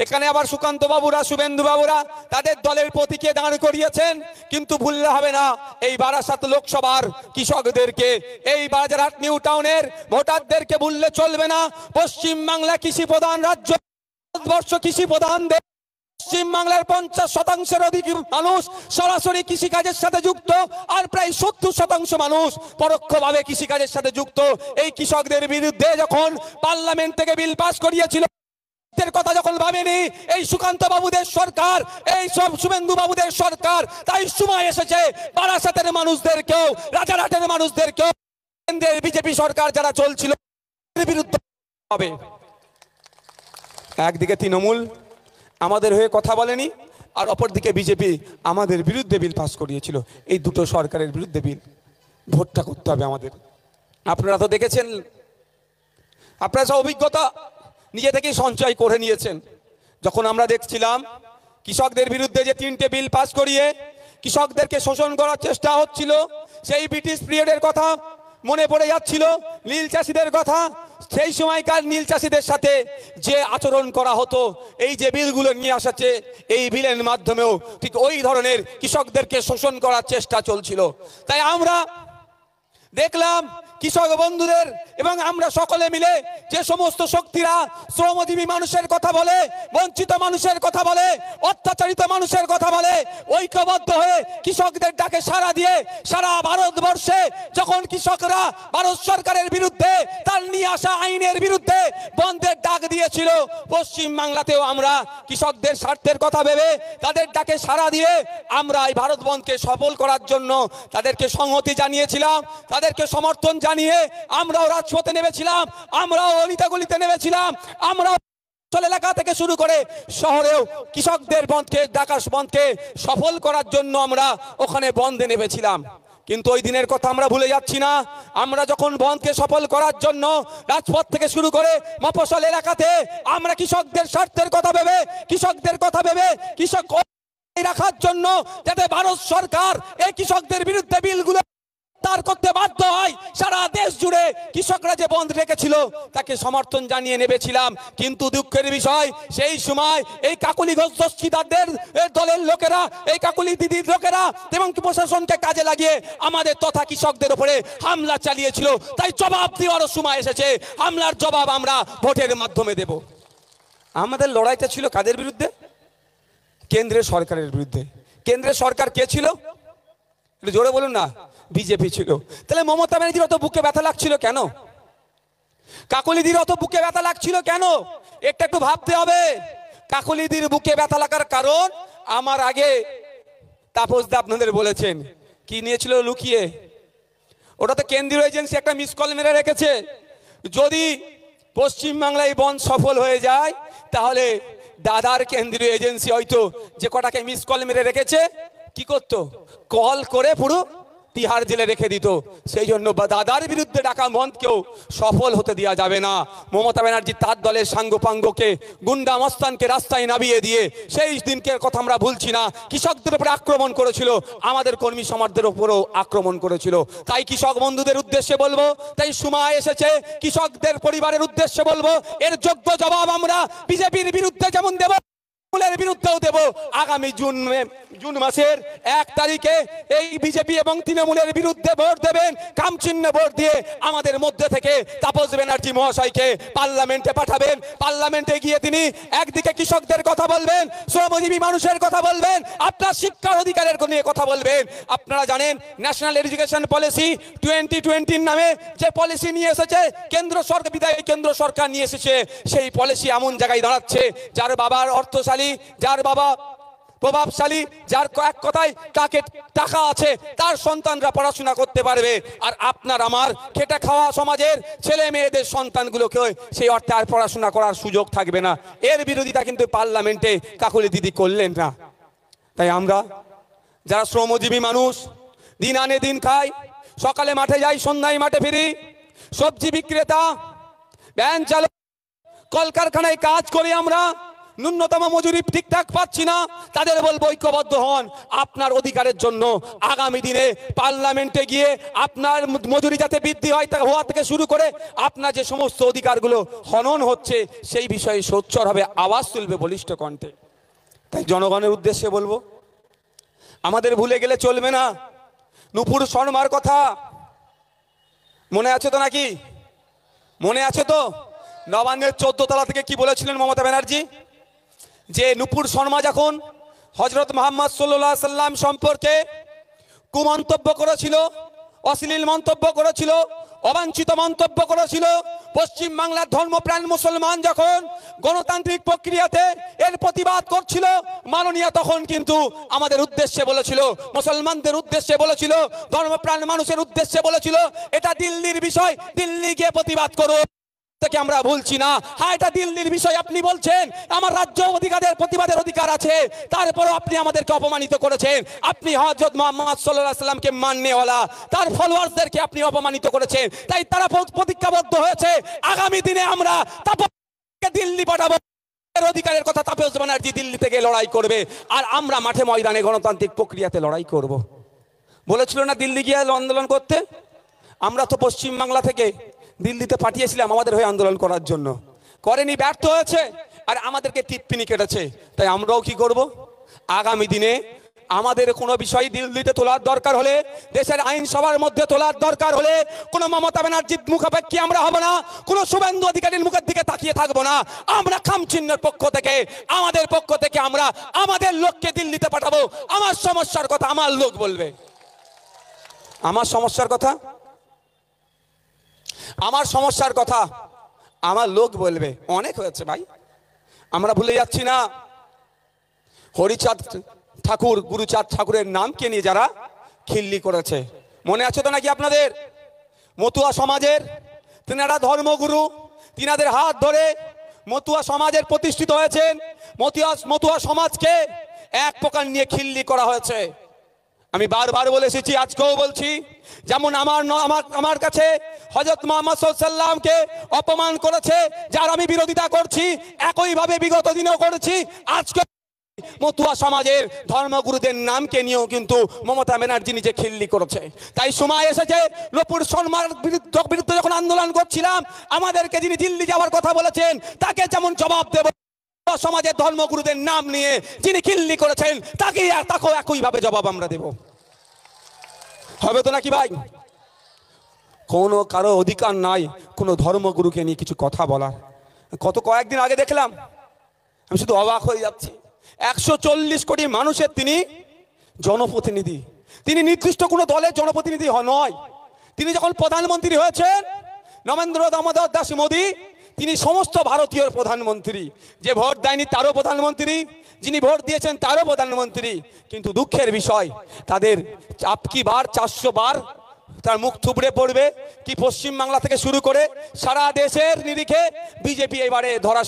এখানে আবার সুকান্ত বাবুরা, শুভেন্দু বাবুরা তাদের দলের প্রতীকে দাঁড় করিয়েছেন। কিন্তু ভুললে হবে না, এই বারাসাত লোকসভার কৃষকদেরকে, এই বাজারহাট নিউ টাউনের ভোটারদেরকে ভুললে চলবে না। পশ্চিম বাংলা কৃষি প্রধান রাজ্য, ভারতবর্ষ কৃষি প্রধান দেশ। পশ্চিম বাংলার 50% অধিক মানুষ সরাসরি কৃষিকাজের সাথে যুক্ত, আর প্রায় 70% মানুষ পরোক্ষভাবে কৃষিকাজের সাথে যুক্ত। এই কৃষকদের বিরুদ্ধে যখন পার্লামেন্ট থেকে বিল পাস করিয়েছিল, কথা যখন ভাবেনি এই সুকান্ত বাবুদের সরকার, এই সব শুভেন্দু বাবুদের সরকার, তাই সময় এসেছে বারাসাতের মানুষদেরকেও, রাজারহাটের মানুষদেরকেও কেন্দ্রের বিজেপি সরকার যারা চলছিল বিরুদ্ধে হবে। একদিকে তৃণমূল আমাদের হয়ে কথা বলেনি, আর অপরদিকে বিজেপি আমাদের বিরুদ্ধে বিল পাস করিয়েছিল। এই দুটো সরকারের বিরুদ্ধে বিল ভোটটা করতে হবে আমাদের। আপনারা তো দেখেছেন, আপনারা সব অভিজ্ঞতা নিজে থেকেই সঞ্চয় করে নিয়েছেন। যখন আমরা দেখছিলাম কৃষকদের বিরুদ্ধে যে 3টে বিল পাস করিয়ে কৃষকদেরকে শোষণ করার চেষ্টা হচ্ছিল, সেই ব্রিটিশ পিরিয়ডের কথা মনে পড়ে যাচ্ছিল, নীল চাষিদের কথা। সেই সময়কার নীল চাষিদের সাথে যে আচরণ করা হতো, এই যে বিলগুলো নিয়ে আসাচ্ছে, এই বিলের মাধ্যমেও ঠিক ওই ধরনের কৃষকদেরকে শোষণ করার চেষ্টা চলছিল। তাই আমরা দেখলাম কৃষক বন্ধুদের এবং আমরা সকলে মিলে যে সমস্ত শক্তিরা শ্রমজীবী মানুষের কথা বলে, বঞ্চিত মানুষের কথা বলে, অত্যাচারিত মানুষের কথা বলে, ঐক্যবদ্ধ হয়ে কৃষকদের ডাকে সাড়া দিয়ে সারা ভারতবর্ষে যখন কৃষকরা ভারত সরকারের বিরুদ্ধে, তার নিয়ে আসা আইনের বিরুদ্ধে বন্ধের ডাক দিয়েছিল, পশ্চিম বাংলাতেও আমরা কৃষকদের স্বার্থের কথা ভেবে তাদের ডাকে সাড়া দিয়ে আমরা এই ভারত বন্ধকে সফল করার জন্য তাদেরকে সংহতি জানিয়েছিলাম, তাদেরকে সমর্থন জানিয়ে আমরাও রাজপথে নেমেছিলাম, আমরাও অলিতাগলিতে নেমেছিলাম, আমরাও এলাকা থেকে শুরু করে শহরেও কৃষকদের বন্ধকে, ডাকার বন্ধকে সফল করার জন্য আমরা ওখানে বন্ধে নেমেছিলাম। কিন্তু ওই দিনের কথা আমরা ভুলে যাচ্ছি না। আমরা যখন বন্ধকে সফল করার জন্য রাজপথ থেকে শুরু করে মফস্বল এলাকাতে আমরা কৃষকদের স্বার্থের কথা ভেবে, কৃষকদের কথা ভেবে, কৃষক রাখার জন্য যাতে ভারত সরকার এই কৃষকদের বিরুদ্ধে বিলগুলো তার করতে বাধ্য হয়, সারা দেশ জুড়ে কৃষকরা যে বন্ধ রেখেছিল তাকে সমর্থন জানিয়ে নেমেছিলাম। কিন্তু দুঃখের বিষয়, সেই সময় এই কাকুলি ঘোষ দস্তিদারদের দলের লোকেরা, এই কাকুলি দিদির লোকেরা এবং প্রশাসনকে কাজে লাগিয়ে আমাদের তথা কৃষকদের উপরে হামলা চালিয়েছিল। তাই জবাব দেওয়ারও সময় এসেছে। হামলার জবাব আমরা ভোটের মাধ্যমে দেব। আমাদের লড়াইটা ছিল কাদের বিরুদ্ধে? কেন্দ্রের সরকারের বিরুদ্ধে। কেন্দ্রের সরকার কে ছিল? একটু জোরে বলুন না। বিজেপি ছিল। তাহলে মমতা ব্যানার্জির অত বুকে ব্যথা লাগছিল কেন? কাকলিদির অত বুকে ব্যথা লাগছিল কেন? একটু ভাবতে হবে। কাকলিদির বুকে ব্যথা লাগার কারণ আমার আগে তাপসদা আপনাদের বলেছেন কি নিয়েছিল লুকিয়ে। ওটা তো কেন্দ্রীয় এজেন্সি একটা মিস কল মেরে রেখেছে। যদি পশ্চিম বাংলায় বন্ধ সফল হয়ে যায় তাহলে দাদার কেন্দ্রীয় এজেন্সি হয়তো যে কটাকে মিস কল মেরে রেখেছে কি করতো, কল করে পুরো তিহার জেলে রেখে দিত। সেই জন্য দাদার বিরুদ্ধে ডাকা বন্ধকেও সফল হতে দেওয়া যাবে না। মমতা ব্যানার্জি তার দলের সাঙ্গপাঙ্গকে, গুন্ডা মস্তানকে রাস্তায় নামিয়ে দিয়ে সেই দিনকে কথা আমরা ভুলছি না। কৃষকদের উপরে আক্রমণ করেছিল, আমাদের কর্মী সমাজদের উপরেও আক্রমণ করেছিল। তাই কৃষক বন্ধুদের উদ্দেশ্যে বলবো, তাই সময় এসেছে কৃষকদের পরিবারের উদ্দেশ্যে বলবো, এর যোগ্য জবাব আমরা বিজেপির বিরুদ্ধে যেমন দেব, তৃণমূলের বিরুদ্ধেও দেব। আগামী জুন মাসের 1 তারিখে এই বিজেপি এবং তৃণমূলের বিরুদ্ধে ভোট দেবেন। কামচিহ্ন ভোট দিয়ে আমাদের মধ্যে থেকে তাপস ব্যানার্জি মহাশয়কে পার্লামেন্টে পাঠাবেন। পার্লামেন্টে গিয়ে তিনি একদিকে কৃষকদের কথা বলবেন, শ্রমজীবী মানুষের কথা বলবেন, আপনার শিক্ষার অধিকারের নিয়ে কথা বলবেন। আপনারা জানেন ন্যাশনাল এডুকেশন পলিসি 2020 নামে যে পলিসি নিয়ে এসেছে কেন্দ্র সরকার, বিদায়ী কেন্দ্র সরকার নিয়ে এসেছে, সেই পলিসি এমন জায়গায় দাঁড়াচ্ছে যার বাবার অর্থশালী, যার বাবা প্রভাবশালী, যার এক কথায় তাকে টাকা আছে, তার সন্তানরা পড়াশোনা করতে পারবে। আর আপনার আমার খেটে খাওয়া সমাজের ছেলে মেয়েদের সন্তানগুলোকে সেই অর্থে আর পড়াশোনা করার সুযোগ থাকবে না। এর বিরোধিতা কিন্তু পার্লামেন্টে কাকলি দিদি করলেন না। তাই আমরা যারা শ্রমজীবী মানুষ, দিন আনে দিন খাই, সকালে মাঠে যাই, সন্ধ্যায় মাঠে ফিরি, সবজি বিক্রেতা, ভ্যান চালক, কলকারখানায় কাজ করি, আমরা ন্যূনতম মজুরি ঠিকঠাক পাচ্ছি না, তাদের বলবো ঐক্যবদ্ধ হন। আপনার অধিকারের জন্য আগামী দিনে পার্লামেন্টে গিয়ে আপনার মজুরি যাতে বৃদ্ধি হয় তা হওয়া থেকে শুরু করে আপনার যে সমস্ত অধিকারগুলো হনন হচ্ছে সেই বিষয়ে সোচ্চার হবে, আওয়াজ তুলবে বলিষ্ঠ কণ্ঠে। তাই জনগণের উদ্দেশ্যে বলবো, আমাদের ভুলে গেলে চলবে না। নুপুর শর্মার কথা মনে আছে তো নাকি? মনে আছে তো? নবান্নের 14 তলা থেকে কি বলেছিলেন মমতা ব্যানার্জি? যে নুপুর শর্মা যখন হযরত মুহাম্মদ সাল্লাল্লাহু আলাইহি সাল্লাম সম্পর্কে কুমন্তব্য করেছিল, অশ্লীল মন্তব্য করেছিল, অবাঞ্ছিত মন্তব্য করেছিল, পশ্চিম বাংলার ধর্মপ্রাণ মুসলমান যখন গণতান্ত্রিক প্রক্রিয়াতে এর প্রতিবাদ করছিল, মাননীয় তখন কিন্তু আমাদের উদ্দেশ্যে বলেছিল, মুসলমানদের উদ্দেশ্যে বলেছিল, ধর্মপ্রাণ মানুষের উদ্দেশ্যে বলেছিল, এটা দিল্লির বিষয়, দিল্লি গিয়ে প্রতিবাদ করো। থেকে আমরা বলছি না, হ্যাঁ এটা দিল্লির বিষয় আপনি বলছেন, আমার রাজ্য অধিকারের প্রতিবাদের অধিকার আছে, তারপরও আপনি আমাদেরকে অপমানিত করেছেন। আপনি হযরত মুহাম্মদ সাল্লাল্লাহু আলাইহি সাল্লামকে মাননেওয়ালা তার ফলোয়ার্সদেরকে আপনি অপমানিত করেছেন। তাই তারা প্রতিজ্ঞাবদ্ধ হয়েছে, আগামী দিনে আমরা তাপসকে দিল্লি পাঠাবো। অধিকারের কথা তাপস ব্যানার্জি দিল্লি থেকে লড়াই করবে, আর আমরা মাঠে ময়দানে গণতান্ত্রিক প্রক্রিয়াতে লড়াই করব। বলেছিল না দিল্লি গিয়ে আন্দোলন করতে? আমরা তো পশ্চিম বাংলা থেকে দিল্লিতে পাঠিয়েছিলাম আমাদের হয়ে আন্দোলন করার জন্য, করেনি, ব্যর্থ হয়েছে, আর আমাদেরকে টিপ্পিনি কেটেছে। তাই আমরাও কি করব? আগামী দিনে আমাদের কোনো বিষয় দিল্লিতে তোলার দরকার হলে, দেশের আইনসভার মধ্যে তোলার দরকার হলে, কোনো মমতা ব্যানার্জির মুখাপেক্ষী আমরা হব না, কোনো শুভেন্দু অধিকারীর মুখের দিকে তাকিয়ে থাকবো না। আমরা খামচিহ্নের পক্ষ থেকে, আমাদের পক্ষ থেকে আমরা আমাদের লোককে দিল্লিতে পাঠাবো। আমার সমস্যার কথা আমার লোক বলবে, আমার সমস্যার কথা, আমার সমস্যার কথা আমার লোক বলবে। অনেক হয়েছে ভাই, আমরা ভুলে যাচ্ছি না হরিচাঁদ ঠাকুর, গুরুচাঁদ ঠাকুরের নামকে নিয়ে যারা খিল্লি করেছে। মনে আছে তো নাকি আপনাদের? মতুয়া সমাজের তিনারা ধর্মগুরু, তিনাদের হাত ধরে মতুয়া সমাজের প্রতিষ্ঠিত হয়েছেন। মতুয়া সমাজকে এক প্রকার নিয়ে খিল্লি করা হয়েছে। আমি বারবার বলে এসেছি, আজকেও বলছি, যেমন আমার কাছে হযরত মুহাম্মদ সাল্লাল্লাহু আলাইহি সাল্লামকে অপমান করেছে, যার আমি বিরোধিতা করছি, একইভাবে বিগত দিনেও করেছি, আজকে মতুয়া সমাজের ধর্মগুরুদের নামকে নিয়েও কিন্তু মমতা ব্যানার্জি নিজে খিল্লি করেছে। তাই সময় এসেছে, নুপুর শর্মার বিরুদ্ধে যখন আন্দোলন করছিলাম, আমাদেরকে যিনি দিল্লি যাওয়ার কথা বলেছেন তাকে যেমন জবাব দেব, সমাজের ধর্মগুরুদের নাম নিয়ে যিনি খিল্লি করেছেন তাকেও একইভাবে জবাব আমরা দেব। হবে তো নাকি ভাই? কোনো কারো অধিকার নাই কোনো ধর্মগুরুকে নিয়ে কিছু কথা বলার। কয়েকদিন আগে দেখলাম, আমি শুধু অবাক হয়ে যাচ্ছি, 140 কোটি মানুষের তিনি জনপ্রতিনিধি। তিনি নির্দিষ্ট কোনো দলের জনপ্রতিনিধি নয়। তিনি যখন প্রধানমন্ত্রী হয়েছেন, নরেন্দ্র দামোদর দাস মোদী, তিনি সমস্ত ভারতীয় প্রধানমন্ত্রী। যে ভোট দেয়নি তারও প্রধানমন্ত্রী, যিনি ভোট দিয়েছেন তারও প্রধানমন্ত্রী। কিন্তু দুঃখের বিষয়, তাদের আপকি বার 400 বার তার মুখ থুবড়ে পড়বে। কি পশ্চিম বাংলা থেকে শুরু করে সারা দেশের নিরিখে বিজেপি এবারে ধরা